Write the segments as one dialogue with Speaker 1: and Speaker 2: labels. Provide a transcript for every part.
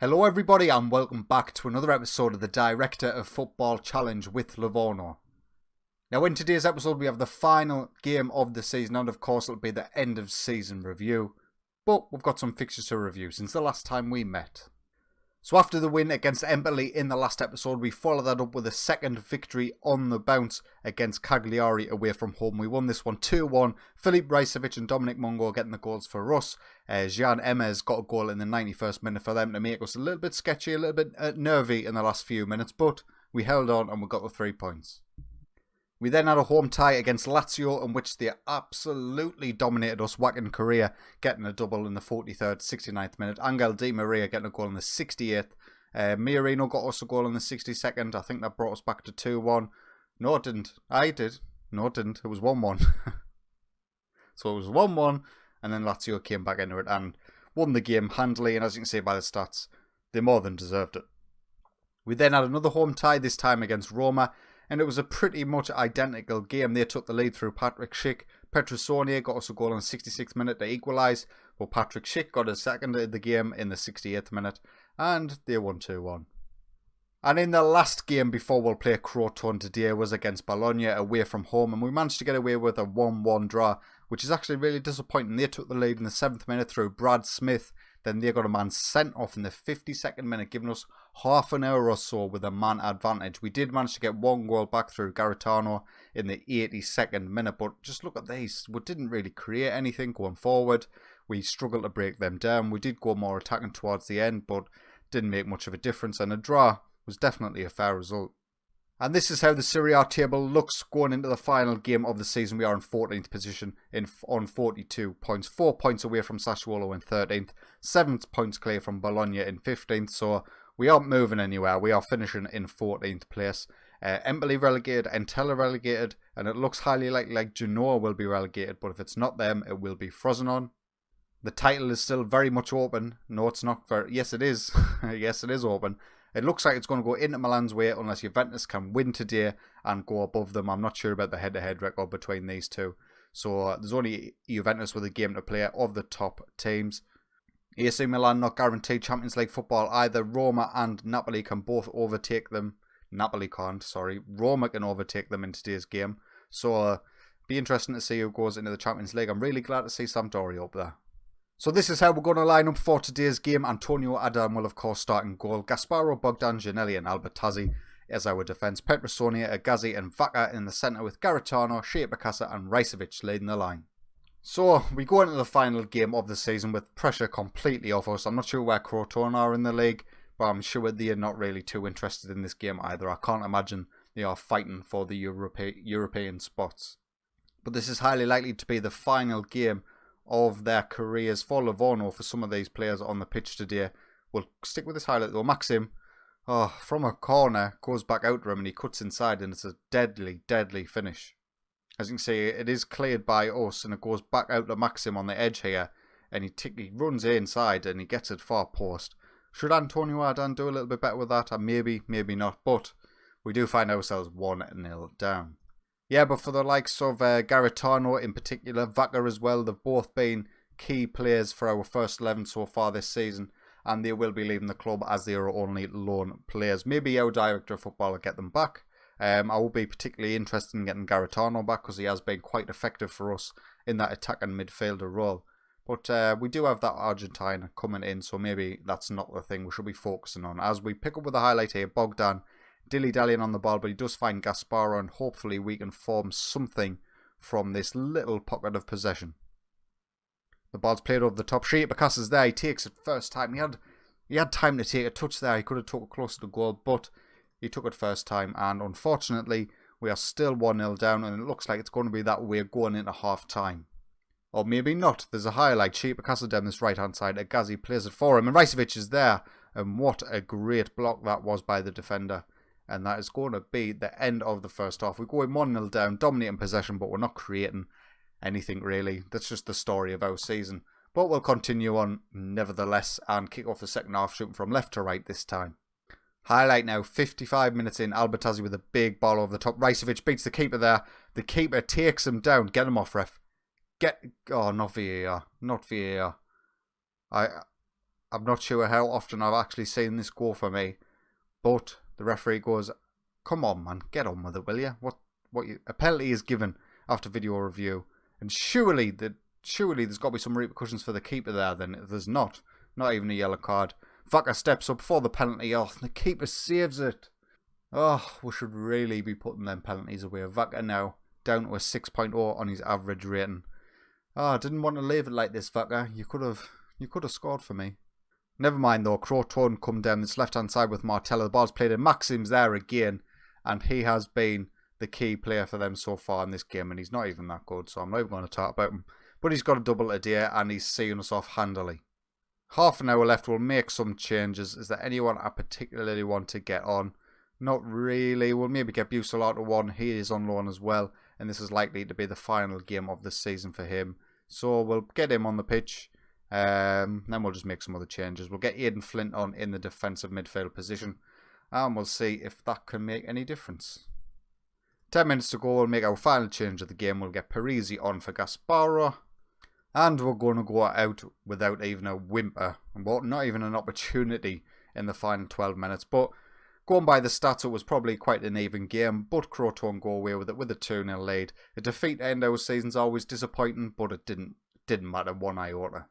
Speaker 1: Hello everybody and welcome back to another episode of the Director of Football Challenge with Livorno. Now in today's episode we have the final game of the season and of course it'll be the end of season review. But we've got some fixtures to review since the last time we met. So after the win against Empoli in the last episode, we followed that up with a second victory on the bounce against Cagliari away from home. We won this one 2-1. Filip Rajcevic and Dominic Mungo getting the goals for us. Jean Emez got a goal in the 91st minute for them to make us a little bit sketchy, a little bit nervy in the last few minutes. But we held on and we got the 3 points. We then had a home tie against Lazio in which they absolutely dominated us, whacking Korea, getting a double in the 43rd, 69th minute. Angel Di Maria getting a goal in the 68th. Miorino got us a goal in the 62nd. I think that brought us back to 2-1. No, it didn't. I did. No, it didn't. It was 1-1. So it was 1-1, and then Lazio came back into it and won the game handily. And as you can see by the stats, they more than deserved it. We then had another home tie, this time against Roma. And it was a pretty much identical game. They took the lead through Patrick Schick. Petrosone got us a goal in the 66th minute to equalise. But Patrick Schick got a second of the game in the 68th minute. And they won 2-1. And in the last game before we'll play Crotone today was against Bologna away from home. And we managed to get away with a 1-1 draw, which is actually really disappointing. They took the lead in the 7th minute through Brad Smith. Then they got a man sent off in the 52nd minute, giving us half an hour or so with a man advantage. We did manage to get one goal back through Garitano in the 82nd minute, but just look at these. We didn't really create anything going forward. We struggled to break them down. We did go more attacking towards the end, but didn't make much of a difference, and a draw was definitely a fair result. And this is how the Serie A table looks going into the final game of the season. We are in 14th position on 42 points. 4 points away from Sassuolo in 13th. 7 points clear from Bologna in 15th. So we aren't moving anywhere. We are finishing in 14th place. Empoli relegated, Entella relegated. And it looks highly likely like Genoa will be relegated. But if it's not them, it will be Frosinone. The title is still very much open. No, it's not. Yes, it is. Yes, it is open. It looks like it's going to go into Milan's way unless Juventus can win today and go above them. I'm not sure about the head-to-head record between these two. So there's only Juventus with a game to play of the top teams. AC Milan not guaranteed Champions League football either. Roma and Napoli can both overtake them. Napoli can't, sorry. Roma can overtake them in today's game. So be interesting to see who goes into the Champions League. I'm really glad to see Sampdoria up there. So this is how we're going to line up for today's game. Antonio Adam will of course start in goal. Gasparo, Bogdan, Giannelli and Albertazzi as our defence. Petrosone, Agazi and Vaca in the centre with Garitano, Shea-Bakasa and Rajcevic leading the line. So we go into the final game of the season with pressure completely off us. I'm not sure where Crotone are in the league, but I'm sure they are not really too interested in this game either. I can't imagine they are fighting for the European spots. But this is highly likely to be the final game of their careers for Livorno for some of these players on the pitch today. We'll stick with this highlight though. Maxim, from a corner, goes back out to him and he cuts inside and it's a deadly, deadly finish. As you can see, it is cleared by us and it goes back out to Maxim on the edge here and he runs inside and he gets it far post. Should Antonio Adan do a little bit better with that? Maybe, maybe not, but we do find ourselves 1-0 down. Yeah, but for the likes of Garitano in particular, Vaca as well, they've both been key players for our first 11 so far this season. And they will be leaving the club as they are only loan players. Maybe our director of football will get them back. I will be particularly interested in getting Garitano back because he has been quite effective for us in that attacking midfielder role. But we do have that Argentine coming in, so maybe that's not the thing we should be focusing on. As we pick up with the highlight here, Bogdan dilly-dallying on the ball, but he does find Gasparo and hopefully we can form something from this little pocket of possession. The ball's played over the top. Shea-Bakasa's there. He takes it first time. He had time to take a touch there. He could have took it closer to goal, but he took it first time. And unfortunately, we are still 1-0 down, and it looks like it's going to be that way going into half-time. Or maybe not. There's a highlight. Shea-Bakasa down this right-hand side. Agazi plays it for him, and Rajcevic is there. And what a great block that was by the defender. And that is going to be the end of the first half. We're going 1-0 down, dominating possession, but we're not creating anything really. That's just the story of our season. But we'll continue on nevertheless and kick off the second half shooting from left to right this time. Highlight now, 55 minutes in, Albertazzi with a big ball over the top. Rajcevic beats the keeper there. The keeper takes him down. Get him off, ref. Oh, not VAR. Not VAR. I'm not sure how often I've actually seen this go for me, but the referee goes, "Come on, man, get on with it, will you? A penalty is given after video review, and surely there's got to be some repercussions for the keeper there. Then if there's not even a yellow card. Vaca steps up for the penalty off, and the keeper saves it. Oh, we should really be putting them penalties away. Vaca now down to a 6.0 on his average rating. Oh, I didn't want to leave it like this, Vaca. You could have scored for me. Never mind though. Crotone come down this left hand side with Martella. The ball's played in. Maxim's there again, and he has been the key player for them so far in this game, and he's not even that good, so I'm not even going to talk about him. But he's got a double today, and he's seeing us off handily. Half an hour left. We'll make some changes. Is there anyone I particularly want to get on? Not really. We'll maybe get Busalata one. He is on loan as well, and this is likely to be the final game of the season for him. So we'll get him on the pitch. Then we'll just make some other changes. We'll get Aidan Flint on in the defensive midfield position, and we'll see if that can make any difference. 10 minutes to go. We'll make our final change of the game. We'll get Parisi on for Gasparo. And we're going to go out without even a whimper. Not even an opportunity in the final 12 minutes. But going by the stats, it was probably quite an even game. But Crotone go away with it with a 2-0 lead. A defeat to end our season's always disappointing, but it didn't matter one iota.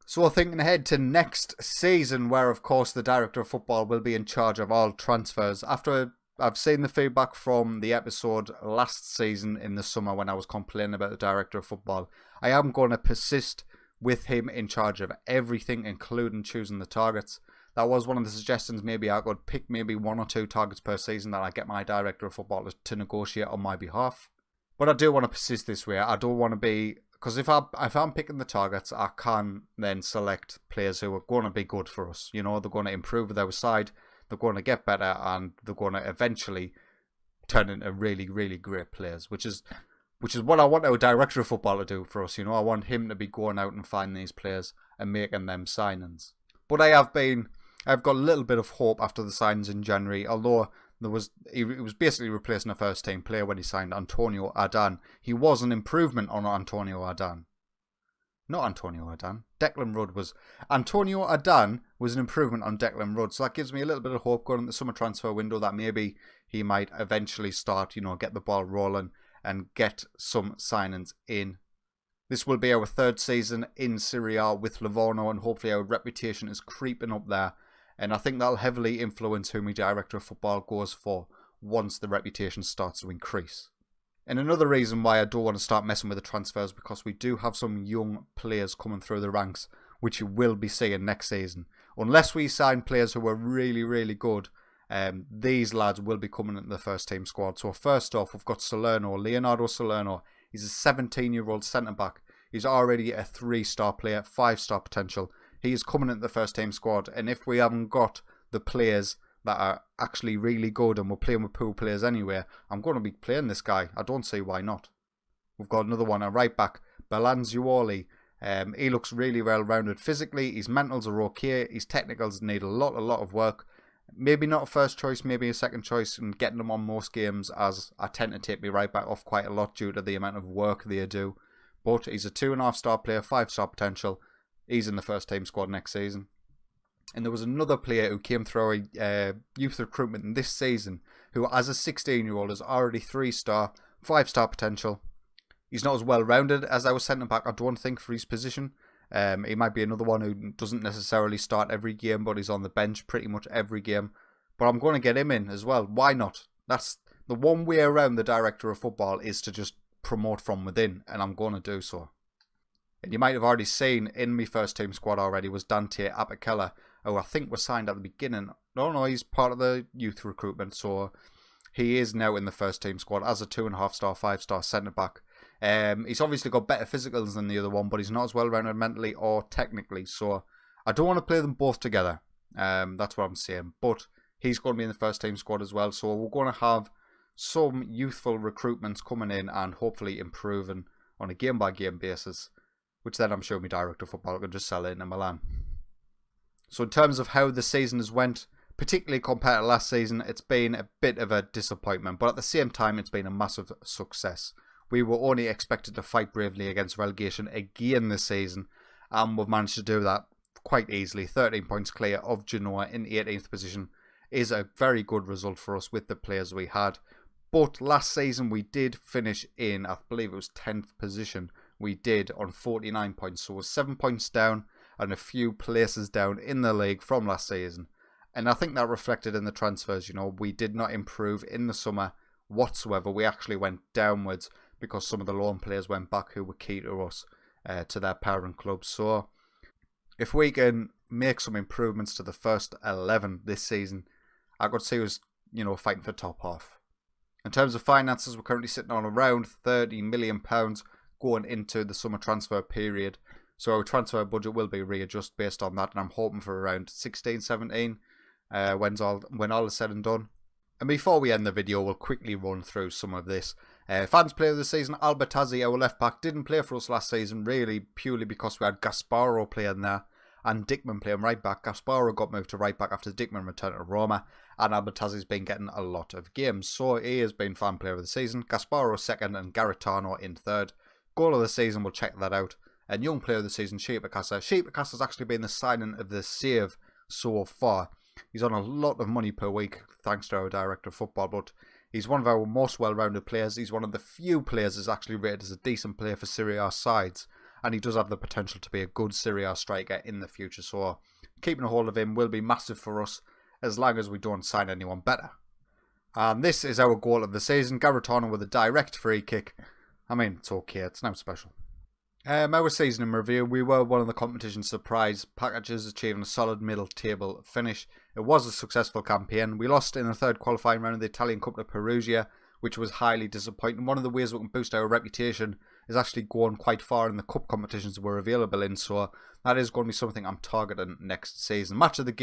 Speaker 1: So thinking ahead to next season, where of course the director of football will be in charge of all transfers. After I've seen the feedback from the episode last season in the summer when I was complaining about the director of football, I am going to persist with him in charge of everything, including choosing the targets. That was one of the suggestions. Maybe I could pick maybe 1 or 2 targets per season that I get my director of football to negotiate on my behalf. But I do want to persist this way. I don't want to be... Because if I'm picking the targets, I can then select players who are going to be good for us. You know, they're going to improve with our side. They're going to get better, and they're going to eventually turn into really, really great players, which is what I want our director of football to do for us. You know, I want him to be going out and finding these players and making them signings. But I've got a little bit of hope after the signings in January, although he was basically replacing a first team player when he signed Antonio Adan. He was an improvement on Antonio Adan. Not Antonio Adan. Declan Rudd was... Antonio Adan was an improvement on Declan Rudd. So that gives me a little bit of hope going in the summer transfer window that maybe he might eventually start, get the ball rolling and get some signings in. This will be our 3rd season in Serie A with Livorno, and hopefully our reputation is creeping up there. And I think that'll heavily influence who my director of football goes for once the reputation starts to increase. And another reason why I don't want to start messing with the transfers, because we do have some young players coming through the ranks, which you will be seeing next season. Unless we sign players who are really, really good, these lads will be coming into the first team squad. So first off, we've got Leonardo Salerno. He's a 17-year-old centre-back. He's already a 3-star player, 5-star potential. He is coming into the first team squad. And if we haven't got the players that are actually really good and we're playing with pool players anyway, I'm going to be playing this guy. I don't see why not. We've got another one, a right back, Belanzuoli. He looks really well rounded physically. His mentals are okay. His technicals need a lot of work. Maybe not a first choice, maybe a second choice, and getting them on most games, as I tend to take my right back off quite a lot due to the amount of work they do. But he's a 2.5-star player, 5-star potential. He's in the first team squad next season. And there was another player who came through a youth recruitment this season who, as a 16-year-old, is already 3-star, 5-star potential. He's not as well-rounded as our centre-back, I don't think, for his position. He might be another one who doesn't necessarily start every game, but he's on the bench pretty much every game. But I'm going to get him in as well. Why not? That's the one way around the director of football, is to just promote from within, and I'm going to do so. And you might have already seen in my first team squad already was Dante Apicella, who I think was signed at the beginning. No, he's part of the youth recruitment, so he is now in the first team squad as a 2.5-star, 5-star centre-back. He's obviously got better physicals than the other one, but he's not as well-rounded mentally or technically, so I don't want to play them both together. That's what I'm saying. But he's going to be in the first team squad as well, so we're going to have some youthful recruitments coming in and hopefully improving on a game-by-game basis, which then I'm sure my director of football can just sell in Milan. So in terms of how the season has went, particularly compared to last season, it's been a bit of a disappointment, but at the same time, it's been a massive success. We were only expected to fight bravely against relegation again this season, and we've managed to do that. quite easily. 13 points clear of Genoa in 18th position is a very good result for us with the players we had. But last season we did finish in, I believe it was 10th position. We did on 49 points. So we're 7 points down and a few places down in the league from last season. And I think that reflected in the transfers. We did not improve in the summer whatsoever. We actually went downwards because some of the loan players went back who were key to us, to their parent clubs. So if we can make some improvements to the first 11 this season, I could see us, fighting for top half. In terms of finances, we're currently sitting on around £30 million going into the summer transfer period. So our transfer budget will be readjusted based on that, and I'm hoping for around 16, 17 when all is said and done. And before we end the video, we'll quickly run through some of this. Fans player of the season, Albertazzi, our left back, didn't play for us last season, really purely because we had Gasparo playing there and Dickman playing right back. Gasparo got moved to right back after Dickman returned to Roma, and Albertazzi's been getting a lot of games. So he has been fan player of the season. Gasparo second and Garitano in third. Goal of the season, we'll check that out. And young player of the season, Sheepacasa. Sheepacassa's actually been the signing of the save so far. He's on a lot of money per week, thanks to our director of football, but he's one of our most well-rounded players. He's one of the few players that's actually rated as a decent player for Serie A sides, and he does have the potential to be a good Serie A striker in the future. So keeping a hold of him will be massive for us, as long as we don't sign anyone better. And this is our goal of the season. Garitano with a direct free kick. I mean, it's okay, it's not special. Our season in review, we were one of the competition's surprise packages, achieving a solid middle table finish. It was a successful campaign. We lost in the third qualifying round of the Italian Cup to Perugia, which was highly disappointing. One of the ways we can boost our reputation is actually going quite far in the cup competitions we're available in, so that is going to be something I'm targeting next season. Match of the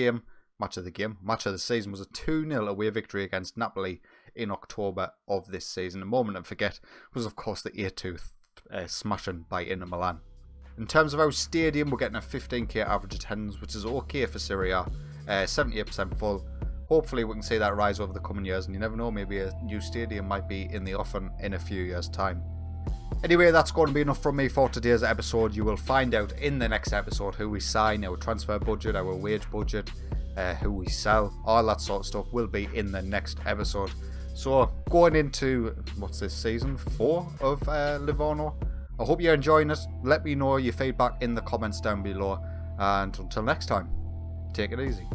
Speaker 1: season was a 2-0 away victory against Napoli in October of this season. A moment to forget was, of course, the 8-2 smashing by Inter Milan. In terms of our stadium, we're getting a 15k average attendance, which is okay for Serie A. 78% full. Hopefully we can see that rise over the coming years, and you never know, maybe a new stadium might be in the offing in a few years' time. Anyway, that's going to be enough from me for today's episode. You will find out in the next episode who we sign, our transfer budget, our wage budget, who we sell, all that sort of stuff will be in the next episode. So, going into, what's this, season 4 of Livorno? I hope you're enjoying it. Let me know your feedback in the comments down below. And until next time, take it easy.